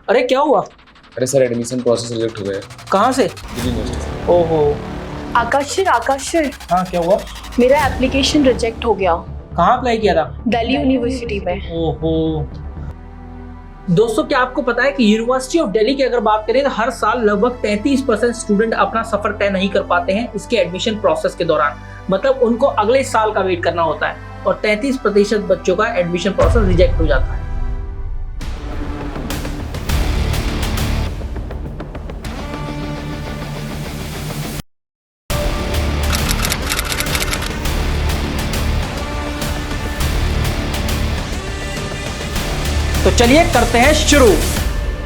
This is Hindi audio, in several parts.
अरे क्या हुआ? अरे सर, एडमिशन प्रोसेस रिजेक्ट हो गया है। कहाँ से? दिल्ली यूनिवर्सिटी से। ओहो। आकाश सर, हाँ क्या हुआ? मेरा एप्लीकेशन रिजेक्ट हो गया। कहाँ अप्लाई किया था? दिल्ली यूनिवर्सिटी में। ओहो। दोस्तों क्या आपको पता है कि यूनिवर्सिटी ऑफ दिल्ली की अगर बात करें तो हर साल लगभग 33% स्टूडेंट अपना सफर तय नहीं कर पाते हैं इसके एडमिशन प्रोसेस के दौरान। मतलब उनको अगले साल का वेट करना होता है और 33% बच्चों का एडमिशन प्रोसेस रिजेक्ट हो जाता है। तो चलिए करते हैं शुरू।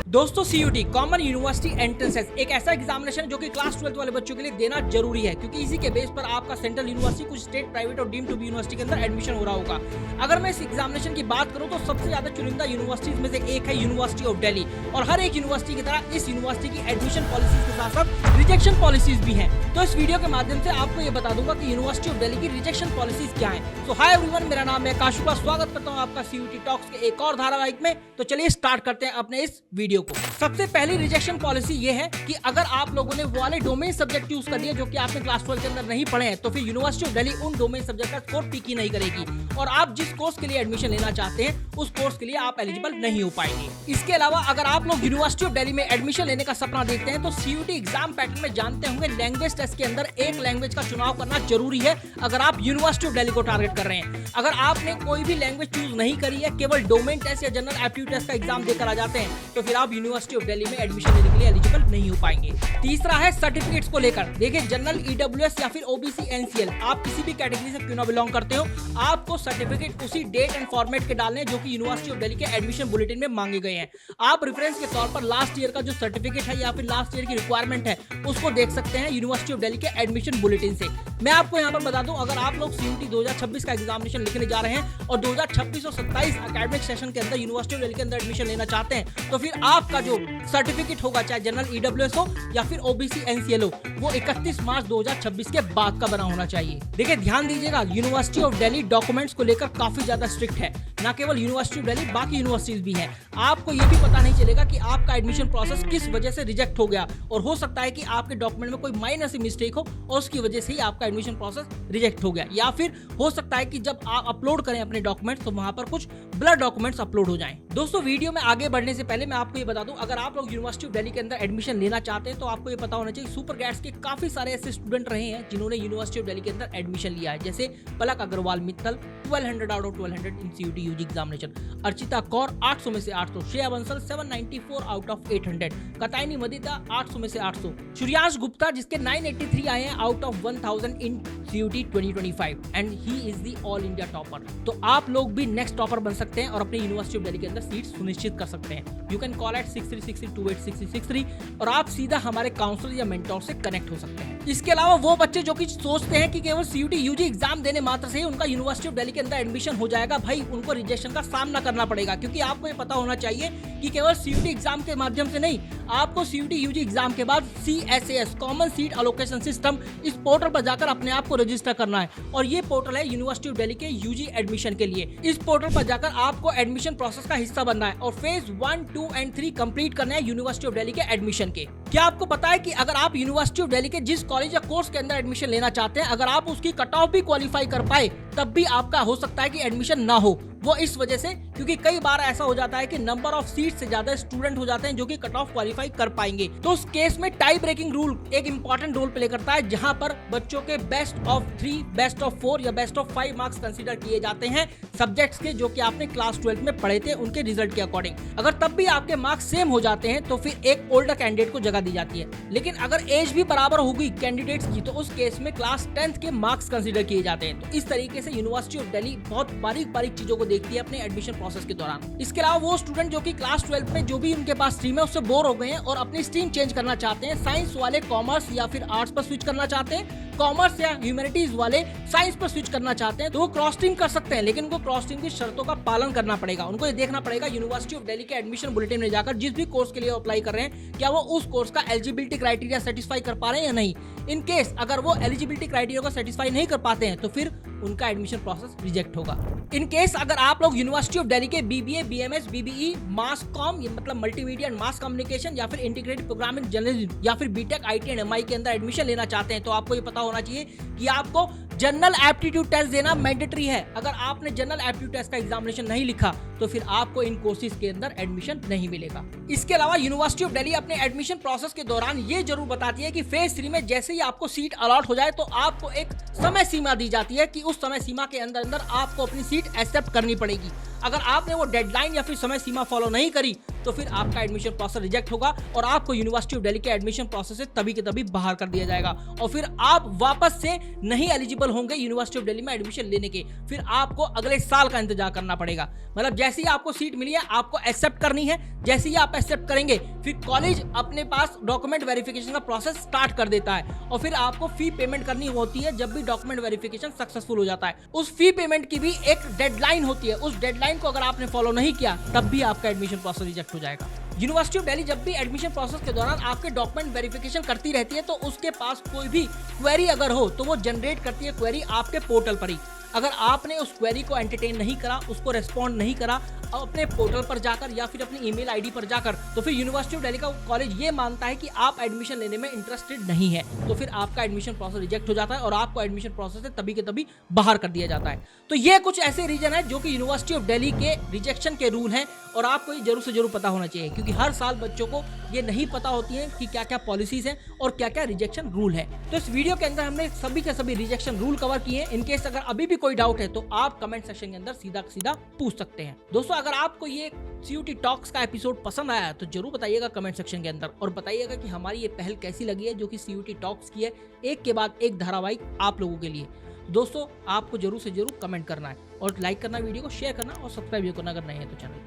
दोस्तों CUT कॉमन यूनिवर्सिटी एंट्रेंस एक ऐसा एग्जामिनेशन जो कि क्लास 12 वाले बच्चों के लिए देना जरूरी है, क्योंकि इसी के बेस पर आपका सेंट्रल यूनिवर्सिटी, कुछ स्टेट, प्राइवेट और डीम्ड टू बी यूनिवर्सिटी के अंदर एडमिशन हो रहा होगा। अगर मैं इस एग्जामिनेशन की बात करूं तो सबसे ज्यादा चुनिंदा यूनिवर्सिटीज में से एक है यूनिवर्सिटी ऑफ दिल्ली, और हर एक यूनिवर्सिटी की तरह इस यूनिवर्सिटी की एडमिशन पॉलिसीज के साथ साथ रिजेक्शन पॉलिसीज भी हैं। तो इस वीडियो के माध्यम से आपको ये बता दूंगा कि यूनिवर्सिटी ऑफ दिल्ली की रिजेक्शन पॉलिसीज क्या है। सो हाय एवरीवन, मेरा नाम है काशुका, स्वागत करता हूँ आपका CUT टॉक्स के एक और धारावाहिक में। तो चलिए स्टार्ट करते हैं अपने इस वीडियो को। सबसे पहली रिजेक्शन पॉलिसी ये है कि अगर आप लोगों ने वो वाले डोमेन सब्जेक्ट चूज कर दिए जो कि आपने क्लास 12 के अंदर नहीं पढ़े हैं, तो फिर यूनिवर्सिटी ऑफ दिल्ली उन डोमेन सब्जेक्ट का स्कोर पिक ही नहीं करेगी और आप जिस कोर्स के लिए एडमिशन लेना चाहते हैं उस कोर्स के लिए आप एलिजिबल नहीं हो पाएंगे। इसके अलावा अगर आप लोग यूनिवर्सिटी ऑफ दिल्ली में एडमिशन लेने का सपना देखते हैं तो CUT एग्जाम पैटर्न में जानते होंगे लैंग्वेज टेस्ट के अंदर एक लैंग्वेज का चुनाव करना जरूरी है अगर आप यूनिवर्सिटी ऑफ दिल्ली को टारगेट कर रहे हैं। अगर आपने कोई भी लैंग्वेज चूज नहीं करी है, केवल डोमेन टेस्ट या जनरल एप्टीट्यूड टेस्ट का एग्जाम देकर आ जाते हैं, तो फिर आप यूनिवर्सिटी ऑफ दिल्ली में एडमिशन लेने के लिए एलिजिबल नहीं हो पाएंगे। तीसरा है सर्टिफिकेट्स को लेकर। देखिए जनरल, EWS या फिर OBC NCL, आप किसी भी कैटेगरी से क्यों ना बिलोंग करते हो, आपको सर्टिफिकेट उसी डेट एंड फॉर्मेट के डालने जो कि यूनिवर्सिटी ऑफ दिल्ली के एडमिशन बुलेटिन में मांगे गए हैं। आप रेफरेंस के तौर पर लास्ट ईयर का जो सर्टिफिकेट है या फिर लास्ट ईयर की रिक्वायरमेंट है उसको देख सकते हैं यूनिवर्सिटी ऑफ दिल्ली के एडमिशन बुलेटिन से। मैं आपको यहाँ पर बता दूं, अगर आप लोग CUT 2026 का एग्जामिनेशन लिखने जा रहे हैं और 2026 और 27 एकेडमिक सेशन के अंदर यूनिवर्सिटी ऑफ दिल्ली के अंदर एडमिशन लेना चाहते हैं, तो फिर आपका जो सर्टिफिकेट होगा, चाहे जनरल EWS हो या फिर OBC NCL हो, वो 31 मार्च 2026 के बाद का बना होना चाहिए। देखिए ध्यान दीजिएगा, यूनिवर्सिटी ऑफ दिल्ली डॉक्यूमेंट्स को लेकर काफी ज्यादा स्ट्रिक्ट है। ना केवल यूनिवर्सिटी ऑफ दिल्ली, बाकी यूनिवर्सिटीज भी हैं। आपको ये भी पता नहीं चलेगा कि आपका एडमिशन प्रोसेस किस वजह से रिजेक्ट हो गया, और हो सकता है कि आपके डॉक्यूमेंट में कोई माइनर सी मिस्टेक हो और उसकी वजह से ही आपका एडमिशन प्रोसेस रिजेक्ट हो गया, या फिर हो सकता है कि जब आप अपलोड करें अपने डॉक्यूमेंट्स तो वहां पर कुछ ब्लर डॉक्यूमेंट्स अपलोड हो जाएं। दोस्तों वीडियो में आगे बढ़ने से पहले मैं आपको ये बता दूं, अगर आप लोग यूनिवर्सिटी ऑफ दिल्ली के अंदर एडमिशन लेना चाहते हैं तो आपको ये पता होना चाहिए सुपर गैट्स के काफी सारे ऐसे स्टूडेंट रहे हैं जिन्होंने यूनिवर्सिटी ऑफ दिल्ली के अंदर एडमिशन लिया है, जैसे Palak Agarwal Mittal 1200 out of 1200 in CUT UG examination, Archita Kaur 800 में से 800, श्रेया बंसल 794 आउट ऑफ 800, कताइनी मदिता 800 में से 800, सूर्यांश गुप्ता जिसके 983 आए हैं out of 1000 in CUT 2025 and he is the all India topper. तो आप लोग भी नेक्स्ट टॉपर बन सकते हैं और अपनी यूनिवर्सिटी ऑफ दिल्ली के अंदर सीट सुनिश्चित कर सकते हैं। यू कैन कॉल एट 6363286363 और आप सीधा हमारे काउंसलर या मेंटोर से कनेक्ट हो सकते हैं। इसके अलावा वो बच्चे जो कि सोचते हैं कि केवल CUT UG एग्जाम देने मात्र से ही उनका यूनिवर्सिटी ऑफ दिल्ली के अंदर एडमिशन हो जाएगा, भाई उनको रिजेक्शन का सामना करना पड़ेगा, क्योंकि आपको ये पता होना चाहिए कि केवल CUT एग्जाम के माध्यम से नहीं, आपको CUT UG एग्जाम के बाद CSAS common seat allocation system, इस पोर्टल पर जाकर अपने आप को रजिस्टर करना है, और ये पोर्टल है यूनिवर्सिटी ऑफ दिल्ली के UG एडमिशन के लिए। इस पोर्टल पर जाकर आपको एडमिशन प्रोसेस का हिस्सा बनना है और फेज 1, 2 एंड 3 कंप्लीट करना है यूनिवर्सिटी ऑफ दिल्ली के एडमिशन के। क्या आपको पता है कि अगर आप यूनिवर्सिटी ऑफ दिल्ली के जिस कॉलेज या कोर्स के अंदर एडमिशन लेना चाहते हैं, अगर आप उसकी कट ऑफ भी क्वालिफाई कर पाए तब भी आपका हो सकता है कि एडमिशन ना हो। वो इस वजह से क्योंकि कई बार ऐसा हो जाता है कि नंबर ऑफ सीट से ज्यादा स्टूडेंट हो जाते हैं जो कि कट ऑफ क्वालिफाई कर पाएंगे। तो उस केस में टाई ब्रेकिंग रूल एक इंपॉर्टेंट रोल प्ले करता है, जहां पर बच्चों के बेस्ट ऑफ 3, बेस्ट ऑफ 4 या बेस्ट ऑफ 5 मार्क्स कंसीडर किए जाते हैं सब्जेक्ट्स के जो कि आपने क्लास 12 में पढ़े थे उनके रिजल्ट के अकॉर्डिंग। अगर तब भी आपके मार्क्स सेम हो जाते हैं तो फिर एक ओल्डर कैंडिडेट को जगह दी जाती है, लेकिन अगर एज भी बराबर होगी कैंडिडेट्स की तो उस केस में क्लास 10th के मार्क्स कंसीडर किए जाते हैं। तो इस तरीके से यूनिवर्सिटी ऑफ दिल्ली बहुत बारीक बारीक चीजों को देखती है अपने एडमिशन प्रोसेस के दौरान। इसके अलावा वो स्टूडेंट जो कि क्लास 12 में जो भी उनके पास स्ट्रीम है उससे बोर हो गए हैं और अपनी स्ट्रीम चेंज करना चाहते हैं, साइंस वाले कॉमर्स या फिर आर्ट्स पर स्विच करना चाहते हैं, कॉमर्स या ह्यूमैनिटीज वाले साइंस पर स्विच करना चाहते हैं, तो वो क्रॉस स्ट्रीम कर सकते हैं, लेकिन उनको क्रॉस स्ट्रीम की शर्तों का पालन करना पड़ेगा। उनको ये देखना पड़ेगा यूनिवर्सिटी ऑफ दिल्ली के एडमिशन बुलेटिन में जाकर जिस भी कोर्स के लिए अप्लाई कर रहे हैं क्या वो उस कोर्स का एलिजिबिलिटी क्राइटेरिया सेटिस्फाई कर पा रहे हैं या नहीं। इन केस अगर वो एलिजिबिलिटी क्राइटेरिया को सेटिस्फाई नहीं कर पाते हैं तो फिर उनका एडमिशन प्रोसेस रिजेक्ट होगा। इन केस अगर आप लोग यूनिवर्सिटी ऑफ दिल्ली के बीबीए, बीएमएस, बीबीई, मास कॉम मतलब मल्टीमीडिया एंड मास कम्युनिकेशन या फिर इंटीग्रेटेड प्रोग्रामिंग जर्नलिज्म या फिर बीटेक, आईटी एंड एमआई के अंदर एडमिशन लेना चाहते हैं तो आपको ये पता होना चाहिए कि आपको जनरल एप्टीट्यूड टेस्ट देना मैंडेटरी है। अगर आपने जनरल एप्टीट्यूड टेस्ट का एग्जामिनेशन नहीं लिखा तो फिर आपको इन कोर्सेज के अंदर एडमिशन नहीं मिलेगा। इसके अलावा यूनिवर्सिटी ऑफ दिल्ली अपने एडमिशन प्रोसेस के दौरान ये जरूर बताती है कि फेज 3 में जैसे ही आपको सीट अलॉट हो जाए तो आपको एक समय सीमा दी जाती है कि उस समय सीमा के अंदर आपको अपनी सीट एक्सेप्ट करनी पड़ेगी। अगर आपने वो डेडलाइन या फिर समय सीमा फॉलो नहीं करी तो फिर आपका एडमिशन प्रोसेस रिजेक्ट होगा और आपको यूनिवर्सिटी ऑफ दिल्ली के एडमिशन प्रोसेस से तभी के तभी बाहर कर दिया जाएगा और फिर आप वापस से नहीं एलिजिबल होंगे यूनिवर्सिटी ऑफ दिल्ली में एडमिशन लेने के। फिर आपको अगले साल का इंतजार करना पड़ेगा। मतलब जैसे ही आपको सीट मिली है आपको एक्सेप्ट करनी है। जैसे ही आप एक्सेप्ट करेंगे फिर कॉलेज अपने पास डॉक्यूमेंट वेरिफिकेशन का प्रोसेस स्टार्ट कर देता है और फिर आपको फी पेमेंट करनी होती है। जब भी डॉक्यूमेंट वेरिफिकेशन सक्सेसफुल हो जाता है उस फी पेमेंट की भी एक डेडलाइन होती है। उस डेडलाइन को अगर आपने फॉलो नहीं किया तब भी आपका एडमिशन प्रोसेस रिजेक्ट हो जाएगा। यूनिवर्सिटी ऑफ दिल्ली जब भी एडमिशन प्रोसेस के दौरान आपके डॉक्यूमेंट वेरिफिकेशन करती रहती है तो उसके पास कोई भी क्वेरी अगर हो तो वो जनरेट करती है क्वेरी आपके पोर्टल पर ही। अगर आपने उस क्वेरी को एंटरटेन नहीं करा, उसको रेस्पॉन्ड नहीं करा अपने पोर्टल पर जाकर या फिर अपनी ईमेल आईडी पर जाकर तो फिर यूनिवर्सिटी ऑफ दिल्ली का कॉलेज ये मानता है कि आप एडमिशन लेने में इंटरेस्टेड नहीं है तो फिर आपका एडमिशन प्रोसेस रिजेक्ट हो जाता है और आपको एडमिशन प्रोसेस से तभी के तभी बाहर कर दिया जाता है। तो ये कुछ ऐसे रीजन है जो कि यूनिवर्सिटी ऑफ दिल्ली के रिजेक्शन के रूल हैं और आपको ये जरूर से जरूर पता होना चाहिए क्योंकि हर साल बच्चों को ये नहीं पता होती है कि क्या क्या पॉलिसीज हैं और क्या क्या रिजेक्शन रूल है। तो इस वीडियो के अंदर हमने सभी के सभी रिजेक्शन रूल कवर किए हैं। इनकेस अगर अभी भी कोई डाउट है तो आप कमेंट सेक्शन के अंदर सीधा पूछ सकते हैं। दोस्तों अगर आपको ये CUET टॉक्स का एपिसोड पसंद आया तो जरूर बताइएगा कमेंट सेक्शन के अंदर और बताइएगा कि हमारी ये पहल कैसी लगी है जो कि CUET टॉक्स की है, एक के बाद एक धारावाहिक आप लोगों के लिए। दोस्तों आपको जरूर से जरूर कमेंट करना है और लाइक करना, वीडियो को शेयर करना और सब्सक्राइब करना अगर नहीं है तो चैनल को।